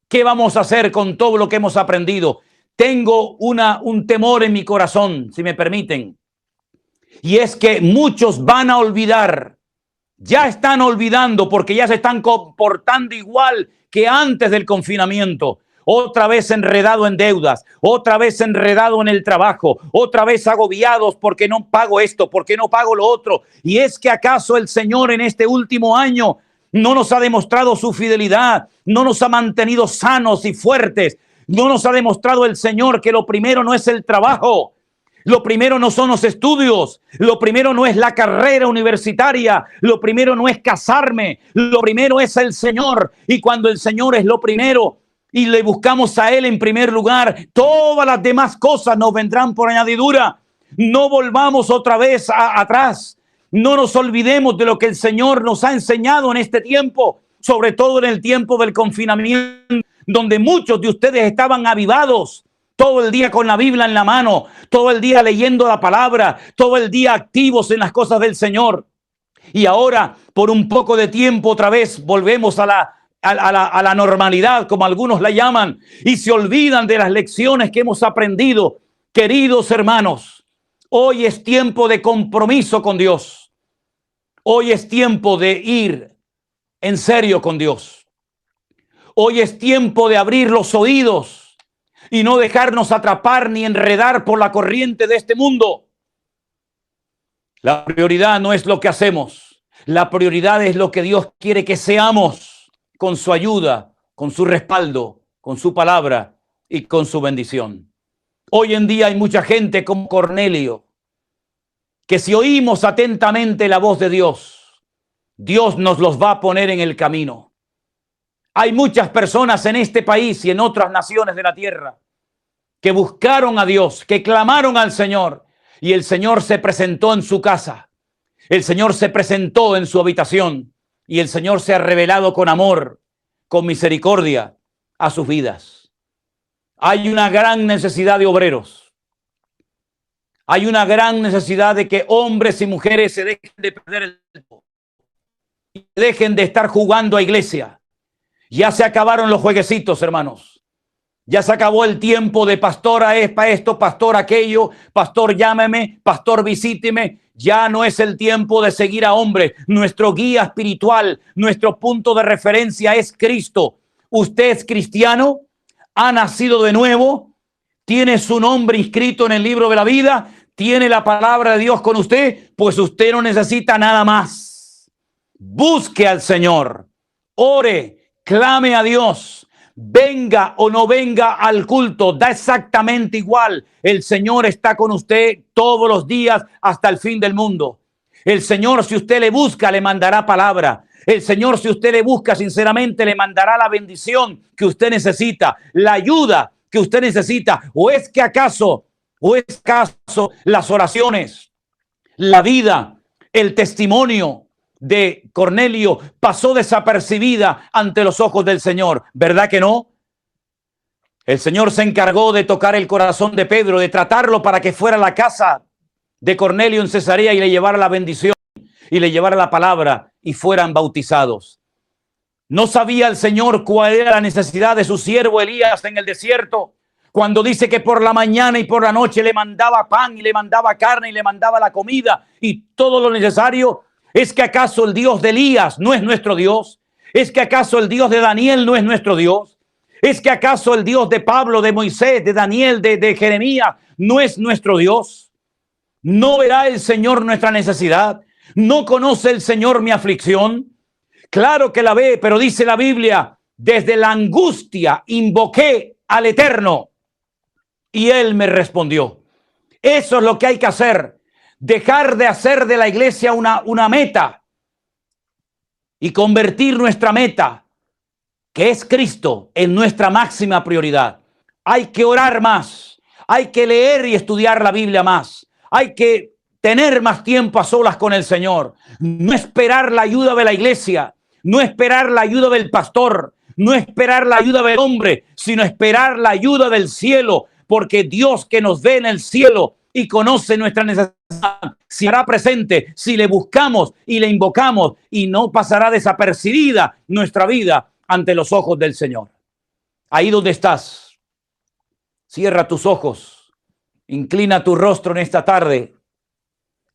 ¿qué vamos a hacer con todo lo que hemos aprendido? Tengo un temor en mi corazón, si me permiten, y es que muchos van a olvidar, ya están olvidando porque ya se están comportando igual que antes del confinamiento. Otra vez enredado en deudas, otra vez enredado en el trabajo, otra vez agobiados porque no pago esto, porque no pago lo otro. Y es que acaso el Señor en este último año no nos ha demostrado su fidelidad, no nos ha mantenido sanos y fuertes, no nos ha demostrado el Señor que lo primero no es el trabajo, lo primero no son los estudios, lo primero no es la carrera universitaria, lo primero no es casarme, lo primero es el Señor. Y cuando el Señor es lo primero y le buscamos a Él en primer lugar, todas las demás cosas nos vendrán por añadidura. No volvamos otra vez atrás. No nos olvidemos de lo que el Señor nos ha enseñado en este tiempo, sobre todo en el tiempo del confinamiento, donde muchos de ustedes estaban avivados, todo el día con la Biblia en la mano, todo el día leyendo la palabra, todo el día activos en las cosas del Señor. Y ahora, por un poco de tiempo, otra vez volvemos a la normalidad, como algunos la llaman, y se olvidan de las lecciones que hemos aprendido. Queridos hermanos, hoy es tiempo de compromiso con Dios. Hoy es tiempo de ir en serio con Dios. Hoy es tiempo de abrir los oídos y no dejarnos atrapar ni enredar por la corriente de este mundo. La prioridad no es lo que hacemos. La prioridad es lo que Dios quiere que seamos, con su ayuda, con su respaldo, con su palabra y con su bendición. Hoy en día hay mucha gente como Cornelio, que si oímos atentamente la voz de Dios, Dios nos los va a poner en el camino. Hay muchas personas en este país y en otras naciones de la tierra que buscaron a Dios, que clamaron al Señor, y el Señor se presentó en su casa. El Señor se presentó en su habitación y el Señor se ha revelado con amor, con misericordia a sus vidas. Hay una gran necesidad de obreros. Hay una gran necesidad de que hombres y mujeres se dejen de perder el tiempo y dejen de estar jugando a iglesia. Ya se acabaron los jueguecitos, hermanos. Ya se acabó el tiempo de pastora es para esto, pastor aquello, pastor llámeme, pastor visíteme. Ya no es el tiempo de seguir a hombres. Nuestro guía espiritual, nuestro punto de referencia es Cristo. Usted es cristiano, ha nacido de nuevo, tiene su nombre inscrito en el libro de la vida, tiene la palabra de Dios con usted, pues usted no necesita nada más. Busque al Señor, ore, clame a Dios, venga o no venga al culto, da exactamente igual. El Señor está con usted todos los días hasta el fin del mundo. El Señor, si usted le busca, le mandará palabra. El Señor, si usted le busca sinceramente, le mandará la bendición que usted necesita, la ayuda que usted necesita. ¿O es acaso las oraciones, la vida, el testimonio de Cornelio pasó desapercibida ante los ojos del Señor? ¿Verdad que no? El Señor se encargó de tocar el corazón de Pedro, de tratarlo para que fuera a la casa de Cornelio en Cesarea y le llevara la bendición y le llevara la palabra y fueran bautizados. ¿No sabía el Señor cuál era la necesidad de su siervo Elías en el desierto? Cuando dice que por la mañana y por la noche le mandaba pan y le mandaba carne y le mandaba la comida y todo lo necesario. ¿Es que acaso el Dios de Elías no es nuestro Dios? ¿Es que acaso el Dios de Daniel no es nuestro Dios? ¿Es que acaso el Dios de Pablo, de Moisés, de Daniel, de Jeremías no es nuestro Dios? ¿No verá el Señor nuestra necesidad? ¿No conoce el Señor mi aflicción? Claro que la ve, pero dice la Biblia, desde la angustia invoqué al Eterno y Él me respondió. Eso es lo que hay que hacer. Dejar de hacer de la iglesia una meta y convertir nuestra meta, que es Cristo, en nuestra máxima prioridad. Hay que orar más, hay que leer y estudiar la Biblia más, hay que tener más tiempo a solas con el Señor. No esperar la ayuda de la iglesia, no esperar la ayuda del pastor, no esperar la ayuda del hombre, sino esperar la ayuda del cielo, porque Dios que nos ve en el cielo y conoce nuestra necesidad, se hará presente si le buscamos y le invocamos, y no pasará desapercibida nuestra vida ante los ojos del Señor. Ahí donde estás, cierra tus ojos, inclina tu rostro en esta tarde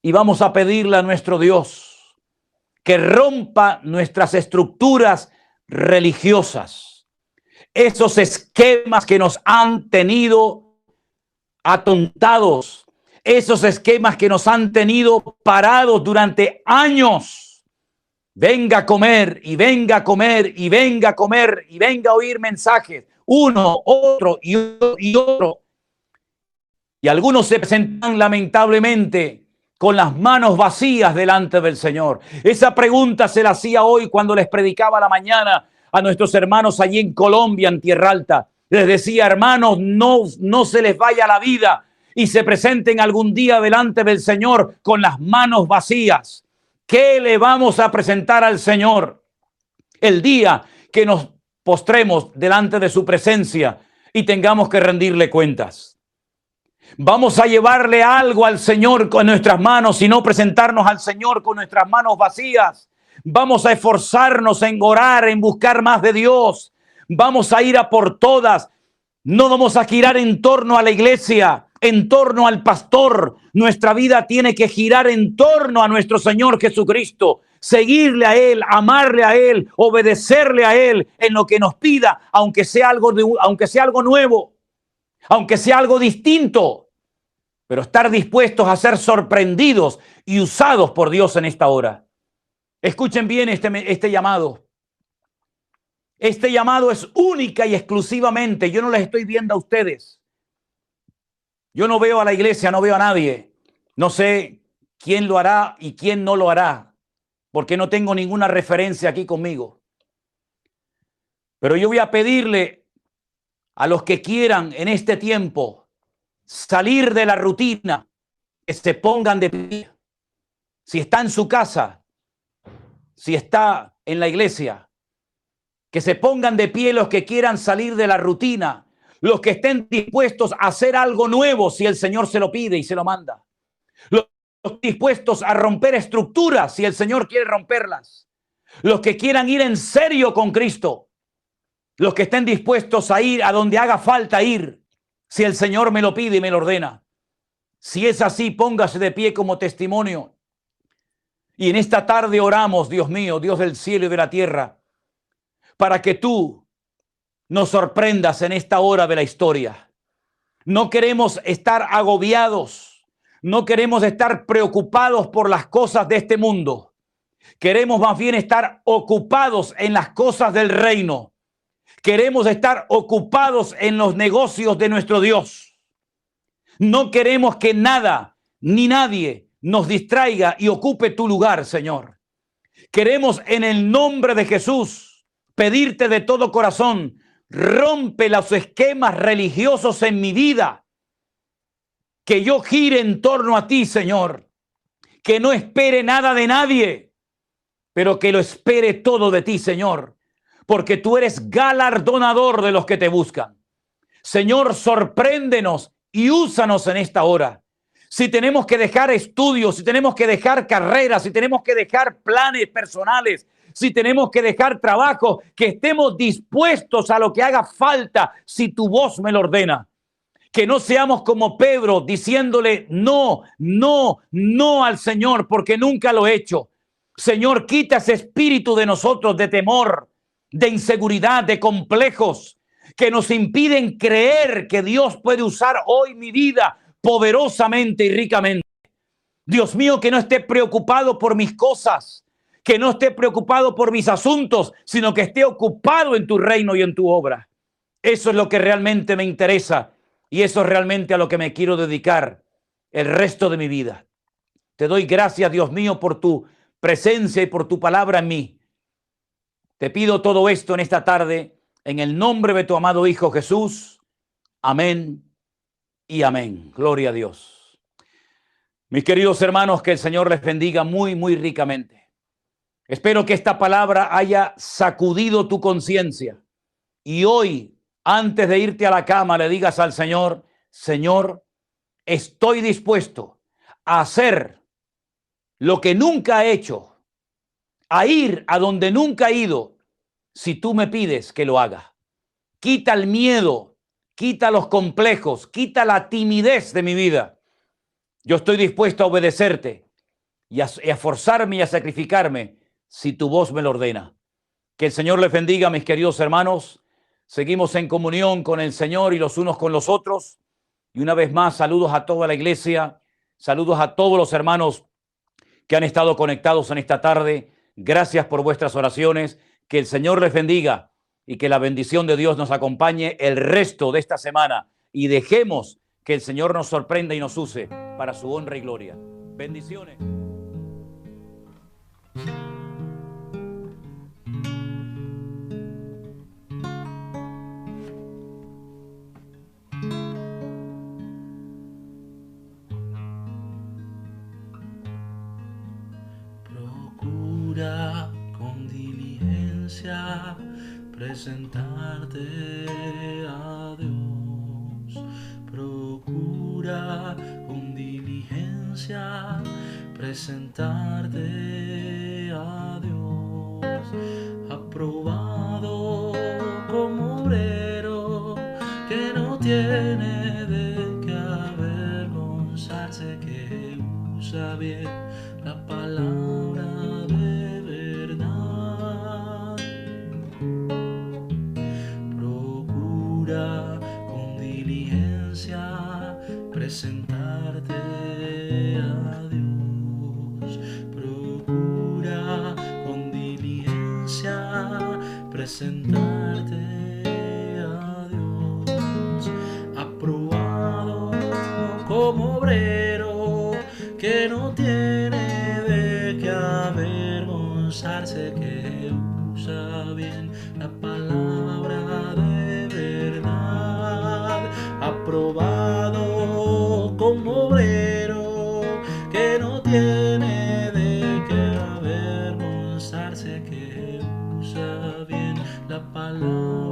y vamos a pedirle a nuestro Dios que rompa nuestras estructuras religiosas, esos esquemas que nos han tenido atontados, esos esquemas que nos han tenido parados durante años. Venga a comer y venga a comer y venga a comer y venga a oír mensajes, uno, otro y otro. Y algunos se presentan lamentablemente con las manos vacías delante del Señor. Esa pregunta se la hacía hoy cuando les predicaba a la mañana a nuestros hermanos allí en Colombia, en Tierra Alta. Les decía, hermanos, no se les vaya la vida y se presenten algún día delante del Señor con las manos vacías. ¿Qué le vamos a presentar al Señor el día que nos postremos delante de su presencia y tengamos que rendirle cuentas? Vamos a llevarle algo al Señor con nuestras manos y no presentarnos al Señor con nuestras manos vacías. Vamos a esforzarnos en orar, en buscar más de Dios. Vamos a ir a por todas. No vamos a girar en torno a la iglesia, en torno al pastor. Nuestra vida tiene que girar en torno a nuestro Señor Jesucristo. Seguirle a Él, amarle a Él, obedecerle a Él en lo que nos pida, aunque sea algo nuevo, aunque sea algo distinto. Pero estar dispuestos a ser sorprendidos y usados por Dios en esta hora. Escuchen bien este llamado. Este llamado es única y exclusivamente. Yo no les estoy viendo a ustedes. Yo no veo a la iglesia, no veo a nadie. No sé quién lo hará y quién no lo hará, porque no tengo ninguna referencia aquí conmigo. Pero yo voy a pedirle a los que quieran en este tiempo salir de la rutina, que se pongan de pie. Si está en su casa, si está en la iglesia, que se pongan de pie los que quieran salir de la rutina, los que estén dispuestos a hacer algo nuevo si el Señor se lo pide y se lo manda. Los dispuestos a romper estructuras si el Señor quiere romperlas. Los que quieran ir en serio con Cristo. Los que estén dispuestos a ir a donde haga falta ir si el Señor me lo pide y me lo ordena. Si es así, póngase de pie como testimonio. Y en esta tarde oramos, Dios mío, Dios del cielo y de la tierra, para que tú nos sorprendas en esta hora de la historia. No queremos estar agobiados, no queremos estar preocupados por las cosas de este mundo. Queremos más bien estar ocupados en las cosas del reino. Queremos estar ocupados en los negocios de nuestro Dios. No queremos que nada ni nadie nos distraiga y ocupe tu lugar, Señor. Queremos en el nombre de Jesús pedirte de todo corazón, rompe los esquemas religiosos en mi vida. Que yo gire en torno a ti, Señor. Que no espere nada de nadie, pero que lo espere todo de ti, Señor. Porque tú eres galardonador de los que te buscan. Señor, sorpréndenos y úsanos en esta hora. Si tenemos que dejar estudios, si tenemos que dejar carreras, si tenemos que dejar planes personales, si tenemos que dejar trabajo, que estemos dispuestos a lo que haga falta si tu voz me lo ordena. Que no seamos como Pedro diciéndole no, no, no al Señor porque nunca lo he hecho. Señor, quita ese espíritu de nosotros de temor, de inseguridad, de complejos que nos impiden creer que Dios puede usar hoy mi vida poderosamente y ricamente. Dios mío, que no esté preocupado por mis cosas, que no esté preocupado por mis asuntos, sino que esté ocupado en tu reino y en tu obra. Eso es lo que realmente me interesa y eso es realmente a lo que me quiero dedicar el resto de mi vida. Te doy gracias, Dios mío, por tu presencia y por tu palabra en mí. Te pido todo esto en esta tarde, en el nombre de tu amado Hijo Jesús. Amén y amén. Gloria a Dios. Mis queridos hermanos, que el Señor les bendiga muy, muy ricamente. Espero que esta palabra haya sacudido tu conciencia y hoy, antes de irte a la cama, le digas al Señor: Señor, estoy dispuesto a hacer lo que nunca he hecho, a ir a donde nunca he ido, si tú me pides que lo haga. Quita el miedo, quita los complejos, quita la timidez de mi vida. Yo estoy dispuesto a obedecerte y a forzarme y a sacrificarme si tu voz me lo ordena. Que el Señor les bendiga, mis queridos hermanos. Seguimos en comunión con el Señor y los unos con los otros. Y una vez más, saludos a toda la iglesia, saludos a todos los hermanos que han estado conectados en esta tarde. Gracias por vuestras oraciones. Que el Señor les bendiga y que la bendición de Dios nos acompañe el resto de esta semana. Y dejemos que el Señor nos sorprenda y nos use para su honra y gloria. Bendiciones. Procura con diligencia presentarte a Dios. Procura con diligencia presentarte a Dios. Aprobado como obrero que no tiene de qué avergonzarse, que usa bien la palabra de verdad. Procura con diligencia presentarte a Dios. Procura con diligencia presentarte a Dios. Aprobado como obrero que no tiene de qué avergonzarse, que usa bien la palabra de verdad. Aprobado como obrero que no tiene de qué avergonzarse, que usa bien la palabra